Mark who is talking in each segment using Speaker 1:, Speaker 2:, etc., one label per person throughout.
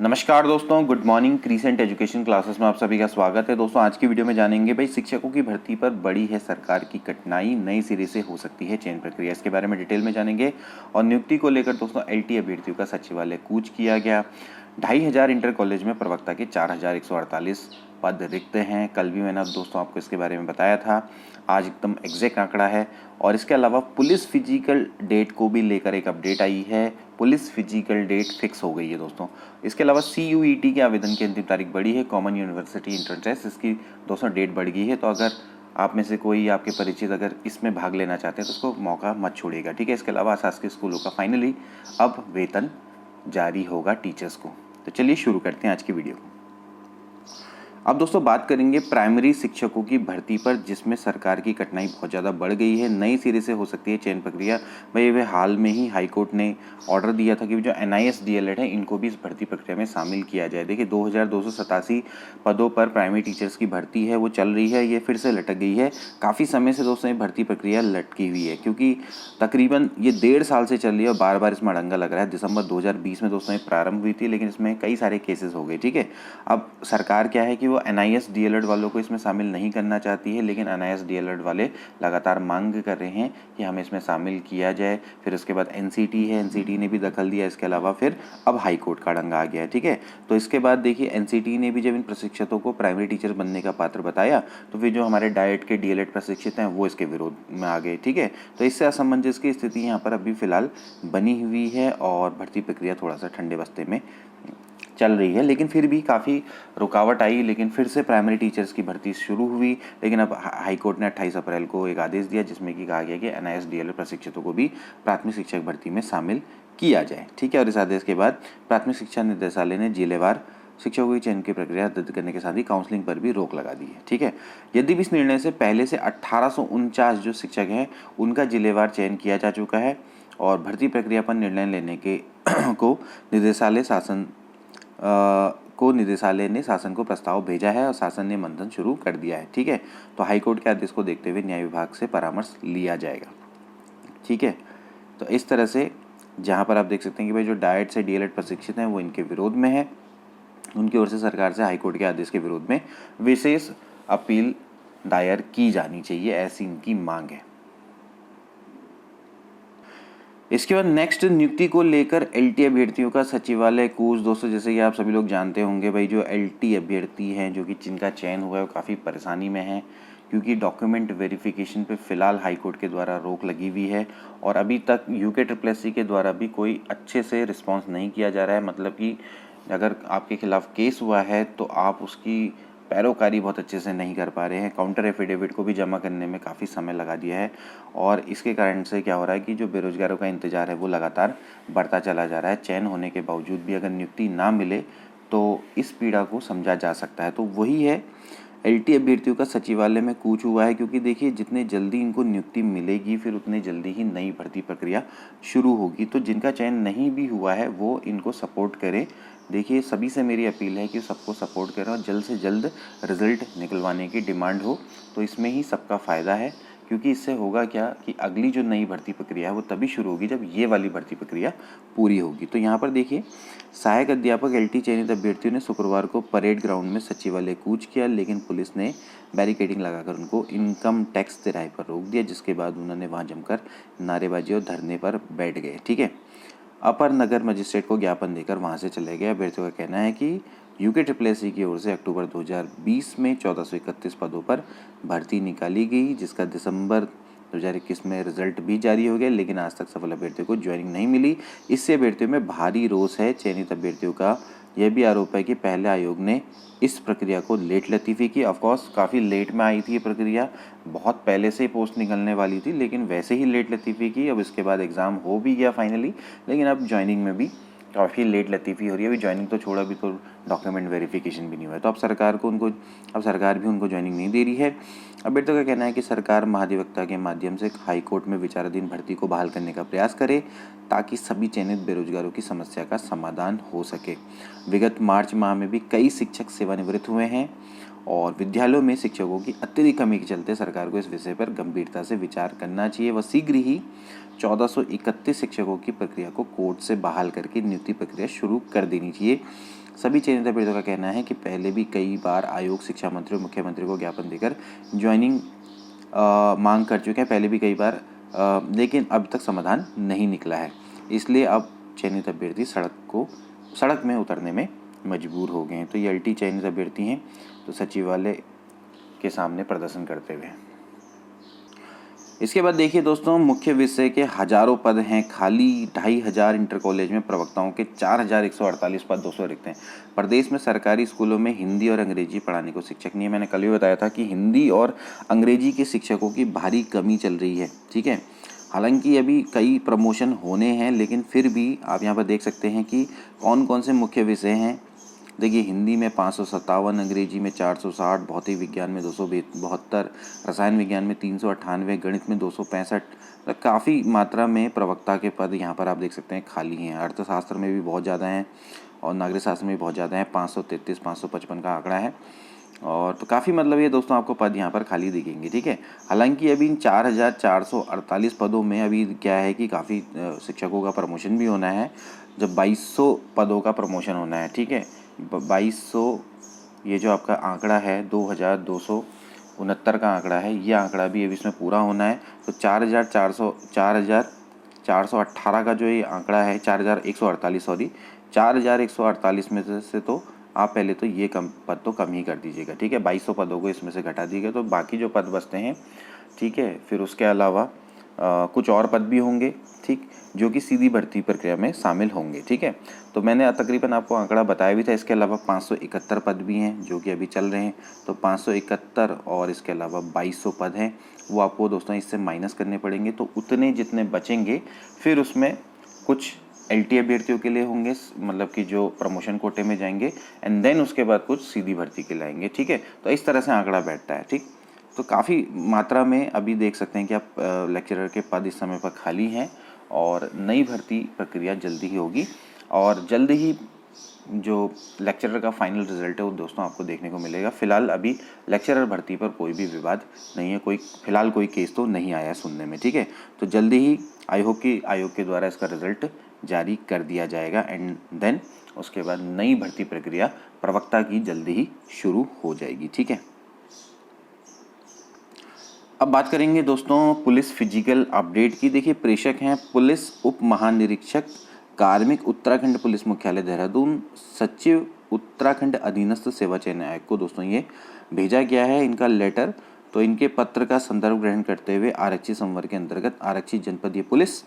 Speaker 1: नमस्कार दोस्तों, good morning. Crescent education classes में आप सभी का स्वागत है। दोस्तों आज की वीडियो में जानेंगे भाई शिक्षकों की भर्ती पर बड़ी है सरकार की कठिनाई, नई सिरे से हो सकती है चयन प्रक्रिया। इसके बारे में डिटेल में जानेंगे। और नियुक्ति को लेकर दोस्तों एलटी अभ्यर्थियों का सचिवालय कूच किया गया। 2500 इंटर कॉलेज में प्रवक्ता के 4148 पद रिक्त हैं। कल भी मैंने दोस्तों आपको इसके बारे में बताया था। आज एकदम एग्जैक्ट आंकड़ा है। और इसके अलावा पुलिस फिजिकल डेट को भी लेकर एक अपडेट आई है। पुलिस फिजिकल डेट फिक्स हो गई है दोस्तों। इसके अलावा CUET के आवेदन की अंतिम तारीख बढ़ी है। कॉमन यूनिवर्सिटी एंट्रेंस टेस्ट इसकी दोस्तों डेट बढ़ गई है। तो अगर आप में से कोई आपके परिचित अगर इसमें भाग लेना चाहते हैं तो उसको मौका मत छोड़िएगा, ठीक है। इसके अलावा शासकीय स्कूलों का फाइनली अब वेतन जारी होगा टीचर्स को। तो चलिए शुरू करते हैं आज की वीडियो को। अब दोस्तों बात करेंगे प्राइमरी शिक्षकों की भर्ती पर, जिसमें सरकार की कठिनाई बहुत ज़्यादा बढ़ गई है। नई सिरे से हो सकती है चयन प्रक्रिया। भाई वे हाल में ही हाईकोर्ट ने ऑर्डर दिया था कि जो NIS DLED है इनको भी इस भर्ती प्रक्रिया में शामिल किया जाए। देखिए 2287 पदों पर प्राइमरी टीचर्स की भर्ती है वो चल रही है, ये फिर से लटक गई है। काफ़ी समय से दोस्तों ये भर्ती प्रक्रिया लटकी हुई है, क्योंकि तकरीबन ये 1.5 साल से चल रही है और बार बार इसमें अड़ंगा लग रहा है। दिसंबर 2020 में दोस्तों ये प्रारंभ हुई थी, लेकिन इसमें कई सारे केसेस हो गए, ठीक है। अब सरकार क्या है कि वो NIS DLED वालों को इसमें शामिल नहीं करना चाहती है, लेकिन NIS DLED वाले लगातार मांग कर रहे हैं कि हमें इसमें शामिल किया जाए। फिर उसके बाद NCT है, NCT ने भी दखल दिया। इसके अलावा फिर अब हाई कोर्ट का अड़ंगा आ गया है, ठीक है। तो इसके बाद देखिए NCT ने भी जब इन प्रशिक्षकों को प्राइमरी टीचर बनने का पात्र बताया, तो फिर जो हमारे डाइट के DLED प्रशिक्षित हैं वो इसके विरोध में आ गए, ठीक है। तो इससे असमंजस की स्थिति यहाँ पर अभी फिलहाल बनी हुई है और भर्ती प्रक्रिया थोड़ा सा ठंडे बस्ते में चल रही है। लेकिन फिर भी काफ़ी रुकावट आई, लेकिन फिर से प्राइमरी टीचर्स की भर्ती शुरू हुई। लेकिन अब हाईकोर्ट ने 28 अप्रैल को एक आदेश दिया, जिसमें कि कहा गया कि NIS DLED प्रशिक्षकों को भी प्राथमिक शिक्षक भर्ती में शामिल किया जाए, ठीक है। और इस आदेश के बाद प्राथमिक शिक्षा निदेशालय ने जिलेवार शिक्षकों की चयन की प्रक्रिया रद्द करने के साथ ही काउंसलिंग पर भी रोक लगा दी है, ठीक है। यदि भी इस निर्णय से पहले से 1849 जो शिक्षक हैं उनका जिलेवार चयन किया जा चुका है और भर्ती प्रक्रिया पर निर्णय लेने के को निदेशालय ने शासन को प्रस्ताव भेजा है और शासन ने मंथन शुरू कर दिया है, ठीक है। तो हाईकोर्ट के आदेश को देखते हुए न्याय विभाग से परामर्श लिया जाएगा, ठीक है। तो इस तरह से जहाँ पर आप देख सकते हैं कि भाई जो डाइट से DLED प्रशिक्षित हैं वो इनके विरोध में है। उनकी ओर से सरकार से हाईकोर्ट के आदेश के विरोध में विशेष अपील दायर की जानी चाहिए, ऐसी इनकी मांग है। इसके बाद नेक्स्ट नियुक्ति को लेकर LT अभ्यर्थियों का सचिवालय कूच। दोस्तों जैसे कि आप सभी लोग जानते होंगे भाई, जो LT अभ्यर्थी हैं जो कि जिनका चयन हुआ है वो काफ़ी परेशानी में है, क्योंकि डॉक्यूमेंट वेरिफिकेशन पे फ़िलहाल हाईकोर्ट के द्वारा रोक लगी हुई है और अभी तक UKSSC के द्वारा भी कोई अच्छे से रिस्पॉन्स नहीं किया जा रहा है। मतलब कि अगर आपके खिलाफ़ केस हुआ है तो आप उसकी पैरोकारी बहुत अच्छे से नहीं कर पा रहे हैं। काउंटर एफिडेविट को भी जमा करने में काफ़ी समय लगा दिया है और इसके कारण से क्या हो रहा है कि जो बेरोजगारों का इंतज़ार है वो लगातार बढ़ता चला जा रहा है। चयन होने के बावजूद भी अगर नियुक्ति ना मिले तो इस पीड़ा को समझा जा सकता है। तो वही है, LT अभ्यर्थियों का सचिवालय में कूच हुआ है, क्योंकि देखिए जितने जल्दी इनको नियुक्ति मिलेगी फिर उतने जल्दी ही नई भर्ती प्रक्रिया शुरू होगी। तो जिनका चयन नहीं भी हुआ है वो इनको सपोर्ट करें। देखिए सभी से मेरी अपील है कि सबको सपोर्ट करें और जल्द से जल्द रिजल्ट निकलवाने की डिमांड हो, तो इसमें ही सबका फ़ायदा है। क्योंकि इससे होगा क्या कि अगली जो नई भर्ती प्रक्रिया है वो तभी शुरू होगी जब ये वाली भर्ती प्रक्रिया पूरी होगी। तो यहाँ पर देखिए सहायक अध्यापक LT चयनित अभ्यर्थियों ने शुक्रवार को परेड ग्राउंड में सचिवालय कूच किया, लेकिन पुलिस ने बैरिकेडिंग लगाकर उनको इनकम टैक्स तिराहे पर रोक दिया, जिसके बाद उन्होंने वहाँ जमकर नारेबाजी और धरने पर बैठ गए, ठीक है। अपर नगर मजिस्ट्रेट को ज्ञापन देकर वहाँ से चले गए। अभ्यर्थियों का कहना है कि UKSSC की ओर से अक्टूबर 2020 में 1431 पदों पर भर्ती निकाली गई, जिसका दिसंबर 2021 में रिजल्ट भी जारी हो गया, लेकिन आज तक सफल अभ्यर्थियों को ज्वाइनिंग नहीं मिली। इससे अभ्यर्थियों में भारी रोष है। चयनित अभ्यर्थियों का यह भी आरोप है कि पहले आयोग ने इस प्रक्रिया को लेट लतीफ़ी की। ऑफकोर्स काफ़ी लेट में आई थी ये प्रक्रिया, बहुत पहले से ही पोस्ट निकलने वाली थी, लेकिन वैसे ही लेट लतीफ़ी की। अब इसके बाद एग्ज़ाम हो भी गया फाइनली, लेकिन अब ज्वाइनिंग में भी काफ़ी लेट लतीफ़ी हो रही है। अभी ज्वाइनिंग तो छोड़ा, अभी तो डॉक्यूमेंट वेरिफिकेशन भी नहीं हुआ है। तो अब सरकार भी उनको ज्वाइनिंग नहीं दे रही है। अभ्यर्थियों का कहना है कि सरकार महाधिवक्ता के माध्यम से हाईकोर्ट में विचाराधीन भर्ती को बहाल करने का प्रयास करे, ताकि सभी चयनित बेरोजगारों की समस्या का समाधान हो सके। विगत मार्च माह में भी कई शिक्षक सेवानिवृत्त हुए हैं और विद्यालयों में शिक्षकों की अत्यधिक कमी के चलते सरकार को इस विषय पर गंभीरता से विचार करना चाहिए। वह शीघ्र ही 1431 शिक्षकों की प्रक्रिया को कोर्ट से बहाल करके नियुक्ति प्रक्रिया शुरू कर देनी चाहिए। सभी चयनित अभ्यर्थियों का कहना है कि पहले भी कई बार आयोग शिक्षा मंत्री और मुख्यमंत्री को ज्ञापन देकर ज्वाइनिंग मांग कर चुके हैं, पहले भी कई बार, लेकिन अब तक समाधान नहीं निकला है। इसलिए अब चयनित अभ्यर्थी सड़क में उतरने में मजबूर हो गए हैं। तो ये अल्टी चयनित अभ्यर्थी हैं, तो सचिवालय के सामने प्रदर्शन करते हुए। इसके बाद देखिए दोस्तों, मुख्य विषय के हजारों पद हैं खाली, 2500 इंटर कॉलेज में प्रवक्ताओं के 4148 पद 200 रिक्त हैं। प्रदेश में सरकारी स्कूलों में हिंदी और अंग्रेजी पढ़ाने को शिक्षक नहीं है। मैंने कल भी बताया था कि हिंदी और अंग्रेजी के शिक्षकों की भारी कमी चल रही है, ठीक है। हालांकि अभी कई प्रमोशन होने हैं, लेकिन फिर भी आप यहाँ पर देख सकते हैं कि कौन कौन से मुख्य विषय हैं। देखिए, हिंदी में 557, अंग्रेजी में 460, भौतिक विज्ञान में 272, रसायन विज्ञान में 398, गणित में 265। तो काफ़ी मात्रा में प्रवक्ता के पद यहाँ पर आप देख सकते हैं खाली हैं। अर्थशास्त्र में भी बहुत ज़्यादा हैं और नागरिक शास्त्र में भी बहुत ज़्यादा हैं, 533, 555 का आंकड़ा है। और तो काफ़ी मतलब ये दोस्तों आपको पद यहाँ पर खाली दिखेंगे, ठीक है। हालांकि अभी इन 4448 पदों में अभी क्या है कि काफ़ी शिक्षकों का प्रमोशन भी होना है, जब 2200 पदों का प्रमोशन होना है, ठीक है। 2200 ये जो आपका आंकड़ा है 2269 का आंकड़ा है, ये आंकड़ा भी अभी इसमें पूरा होना है। तो 4418 का जो ये आंकड़ा है, 4148 सॉरी 4148 में से तो आप पहले तो ये पद तो कम ही कर दीजिएगा, ठीक है। 2200 पदों को इसमें से घटा दीजिएगा, तो बाकी जो पद बचते हैं, ठीक है। फिर उसके अलावा कुछ और पद भी होंगे, ठीक, जो कि सीधी भर्ती प्रक्रिया में शामिल होंगे, ठीक है। तो मैंने तकरीबन आपको आंकड़ा बताया भी था। इसके अलावा 571 पद भी हैं जो कि अभी चल रहे हैं। तो 571 और इसके अलावा 2200 पद हैं, वो आपको दोस्तों इससे माइनस करने पड़ेंगे। तो उतने जितने बचेंगे फिर उसमें कुछ एलटी अभ्यर्थियों के लिए होंगे, मतलब कि जो प्रमोशन कोटे में जाएंगे, एंड देन उसके बाद कुछ सीधी भर्ती के लाएंगे, ठीक है। तो इस तरह से आंकड़ा बैठता है, ठीक। तो काफ़ी मात्रा में अभी देख सकते हैं कि आप लेक्चरर के पद इस समय पर खाली हैं और नई भर्ती प्रक्रिया जल्दी ही होगी और जल्द ही जो लेक्चरर का फाइनल रिजल्ट है वो दोस्तों आपको देखने को मिलेगा। फिलहाल अभी लेक्चरर भर्ती पर कोई भी विवाद नहीं है, फिलहाल कोई केस तो नहीं आया सुनने में, ठीक है। तो जल्दी ही आयोग के द्वारा इसका रिजल्ट जारी कर दिया जाएगा एंड देन उसके बाद नई भर्ती प्रक्रिया प्रवक्ता की जल्दी ही शुरू हो जाएगी, ठीक है। अब बात करेंगे दोस्तों पुलिस फिजिकल अपडेट की। देखिए, प्रेषक हैं पुलिस उप महानिरीक्षक कार्मिक उत्तराखंड पुलिस मुख्यालय देहरादून, सचिव उत्तराखंड अधीनस्थ सेवा चयन आयोग को दोस्तों ये भेजा गया है इनका लेटर। तो इनके पत्र का संदर्भ ग्रहण करते हुए आरक्षी संवर्ग के अंतर्गत आरक्षी जनपदीय पुलिस,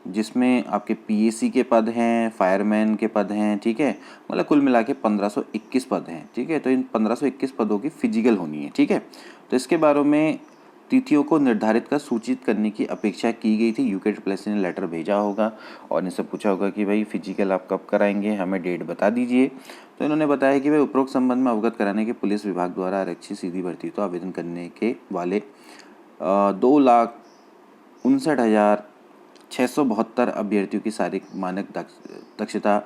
Speaker 1: जिसमें आपके पीएसी के पद हैं, फायरमैन के पद हैं, ठीक है, मतलब कुल मिला के 1521 पद हैं, ठीक है। तो इन 1521 पदों की फिजिकल होनी है, ठीक है। तो इसके बारे में तिथियों को निर्धारित कर सूचित करने की अपेक्षा की गई थी। यूके ट्रिपल ने लेटर भेजा होगा और इनसे पूछा होगा कि भाई फिजिकल आप कब कराएंगे, हमें डेट बता दीजिए। तो इन्होंने बताया कि भाई उपरोक्त संबंध में अवगत कराने के पुलिस विभाग द्वारा आरक्षी सीधी भर्ती तो आवेदन करने के वाले 2,59,672 अभ्यर्थियों की शारीरिक मानक दक्षता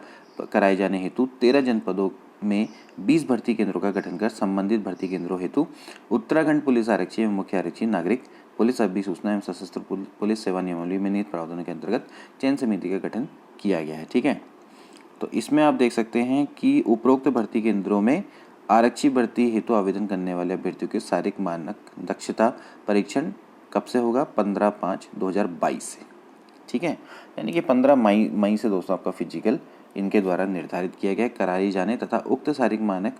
Speaker 1: कराए जाने हेतु 13 जनपदों में 20 भर्ती केंद्रों का गठन कर संबंधित भर्ती केंद्रों हेतु उत्तराखंड पुलिस आरक्षी एवं मुख्य आरक्षी नागरिक पुलिस अभिसूचना एवं सशस्त्र पुलिस सेवा नियमावली में निहित प्रावधानों के अंतर्गत चयन समिति का गठन किया गया है, ठीक है। तो इसमें आप देख सकते हैं कि उपरोक्त भर्ती केंद्रों में आरक्षी भर्ती हेतु आवेदन करने वाले अभ्यर्थियों के शारीरिक मानक दक्षता परीक्षण कब से होगा, 15/5/2022 से, ठीक है। यानी कि 15 मई से दोस्तों आपका फिजिकल इनके द्वारा निर्धारित किया गया कराई जाने तथा उक्त शारीरिक मानक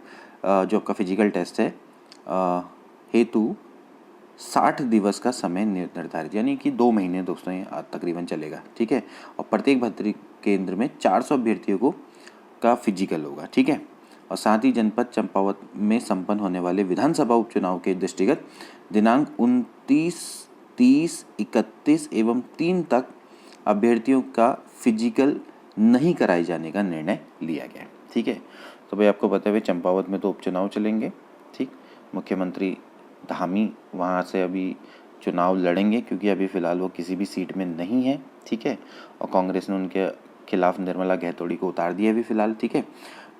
Speaker 1: जो आपका फिजिकल टेस्ट है हेतु 60 दिवस का समय निर्धारित, यानी कि 2 महीने दोस्तों ये तकरीबन चलेगा, ठीक है। और प्रत्येक भर्ती केंद्र में 400 अभ्यर्थियों का फिजिकल होगा, ठीक है। और साथ ही जनपद चंपावत में संपन्न होने वाले विधानसभा उपचुनाव के दृष्टिगत दिनांक 29, 30, 31 एवं 3 तक अभ्यर्थियों का फिजिकल नहीं कराए जाने का निर्णय लिया गया, ठीक है। तो भाई आपको पता है चंपावत में तो उपचुनाव चलेंगे, ठीक। मुख्यमंत्री धामी वहाँ से अभी चुनाव लड़ेंगे क्योंकि अभी फ़िलहाल वो किसी भी सीट में नहीं है, ठीक है। और कांग्रेस ने उनके खिलाफ निर्मला गहतोड़ी को उतार दिया अभी फ़िलहाल, ठीक है।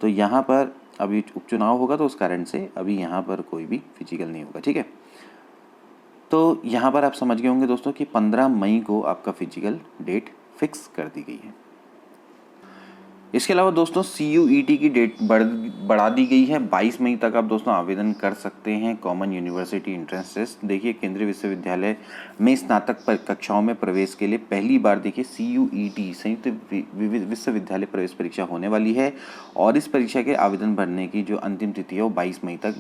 Speaker 1: तो यहाँ पर अभी उपचुनाव होगा तो उस कारण से अभी यहाँ पर कोई भी फिजिकल नहीं होगा, ठीक है। तो यहाँ पर आप समझ गए होंगे दोस्तों कि 15 मई को आपका फिजिकल डेट फिक्स कर दी गई है। इसके अलावा दोस्तों CUET की डेट बढ़ा दी गई है। 22 मई तक आप दोस्तों आवेदन कर सकते हैं कॉमन यूनिवर्सिटी एंट्रेंस टेस्ट। देखिए केंद्रीय विश्वविद्यालय में स्नातक कक्षाओं में प्रवेश के लिए पहली बार देखिए CUET संयुक्त विश्वविद्यालय प्रवेश परीक्षा होने वाली है और इस परीक्षा के आवेदन भरने की जो अंतिम तिथि है वो 22 मई तक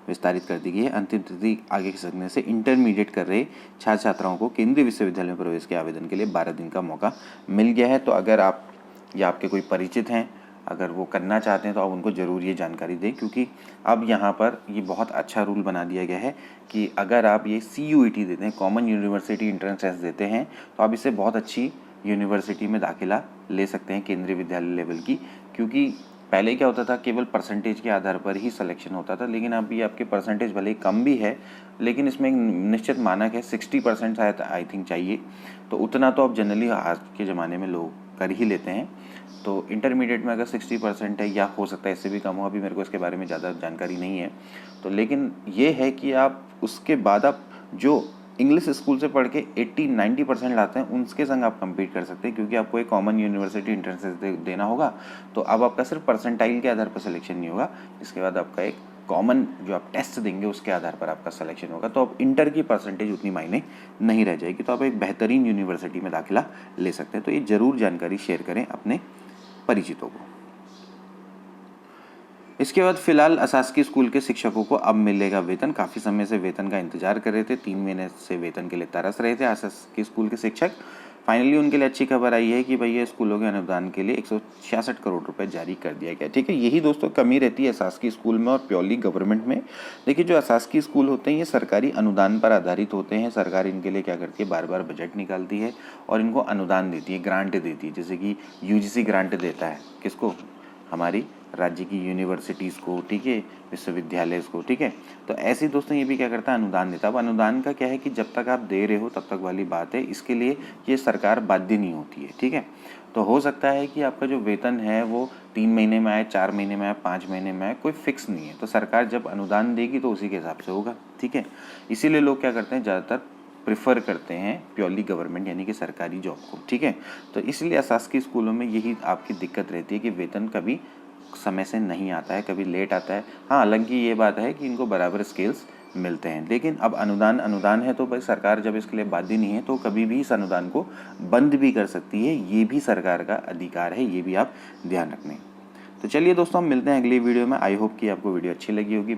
Speaker 1: विस्तारित कर दी गई है। अंतिम तिथि आगे खिसकने से इंटरमीडिएट कर रहे छात्र छात्राओं को केंद्रीय विश्वविद्यालय में प्रवेश के आवेदन के लिए 12 दिन का मौका मिल गया है। तो अगर आप या आपके कोई परिचित हैं अगर वो करना चाहते हैं तो आप उनको ज़रूर ये जानकारी दें, क्योंकि अब यहाँ पर ये बहुत अच्छा रूल बना दिया गया है कि अगर आप ये CUET देते हैं, कॉमन यूनिवर्सिटी एंट्रेंस टेस्ट देते हैं, तो आप इससे बहुत अच्छी यूनिवर्सिटी में दाखिला ले सकते हैं केंद्रीय विद्यालय लेवल की। क्योंकि पहले क्या होता था, केवल परसेंटेज के आधार पर ही सिलेक्शन होता था, लेकिन अब ये आपके परसेंटेज भले ही कम भी है लेकिन इसमें एक निश्चित मानक है 60% शायद आई थिंक चाहिए, तो उतना तो अब जनरली आज के ज़माने में लोग कर ही लेते हैं। तो इंटरमीडिएट में अगर 60% है या हो सकता है इससे भी कम हो, अभी मेरे को इसके बारे में ज़्यादा जानकारी नहीं है, तो लेकिन ये है कि आप उसके बाद आप जो इंग्लिश स्कूल से पढ़ के 80-90% लाते हैं उनके संग आप compete कर सकते हैं, क्योंकि आपको एक कॉमन यूनिवर्सिटी एंट्रेंस देना होगा। तो अब आपका सिर्फ परसेंटाइल के आधार पर सिलेक्शन नहीं होगा, इसके बाद आपका एक कॉमन जो आप टेस्ट देंगे उसके आधार पर आपका सिलेक्शन होगा। तो अब इंटर की परसेंटेज उतनी मायने नहीं रह जाएगी, तो आप एक बेहतरीन यूनिवर्सिटी में दाखिला ले सकते हैं। तो ये ज़रूर जानकारी शेयर करें अपने परिचितों को। इसके बाद फिलहाल अशासकीय स्कूल के शिक्षकों को अब मिलेगा वेतन। काफ़ी समय से वेतन का इंतजार कर रहे थे, 3 महीने से वेतन के लिए तरस रहे थे अशासकीय स्कूल के शिक्षक। फाइनली उनके लिए अच्छी खबर आई है कि भैया स्कूलों के अनुदान के लिए 166 करोड़ रुपए जारी कर दिया गया, ठीक है। यही दोस्तों कमी रहती है अशासकीय स्कूल में और प्योरली गवर्नमेंट में। देखिए जो अशासकीय स्कूल होते हैं ये सरकारी अनुदान पर आधारित होते हैं। सरकार इनके लिए क्या करती है, बार बार बजट निकालती है और इनको अनुदान देती है, ग्रांट देती है। जैसे कि UGC ग्रांट देता है किसको, हमारी राज्य की यूनिवर्सिटीज़ को, ठीक है, विश्वविद्यालय को, ठीक है। तो ऐसे दोस्तों ये भी क्या करता है, अनुदान देता है। अब अनुदान का क्या है कि जब तक आप दे रहे हो तब तक वाली बात है, इसके लिए ये सरकार बाध्य नहीं होती है, ठीक है। तो हो सकता है कि आपका जो वेतन है वो 3 महीने में आए, 4 महीने में आए, 5 महीने में आए, कोई फिक्स नहीं है। तो सरकार जब अनुदान देगी तो उसी के हिसाब से होगा, ठीक है। इसीलिए लोग क्या करते हैं, ज़्यादातर प्रेफर करते हैं प्योरली गवर्नमेंट यानी कि सरकारी जॉब को, ठीक है। तो इसलिए अशासकीय स्कूलों में यही आपकी दिक्कत रहती है कि वेतन कभी समय से नहीं आता है, कभी लेट आता है। हाँ, हालांकि ये बात है कि इनको बराबर स्केल्स मिलते हैं, लेकिन अब अनुदान है तो भाई सरकार जब इसके लिए बाध्य नहीं है तो कभी भी इस अनुदान को बंद भी कर सकती है। ये भी सरकार का अधिकार है, ये भी आप ध्यान रखने। तो चलिए दोस्तों हम मिलते हैं अगली वीडियो में। आई होप कि आपको वीडियो अच्छी लगी होगी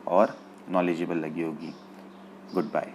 Speaker 1: और नॉलेजेबल लगी होगी। Good bye.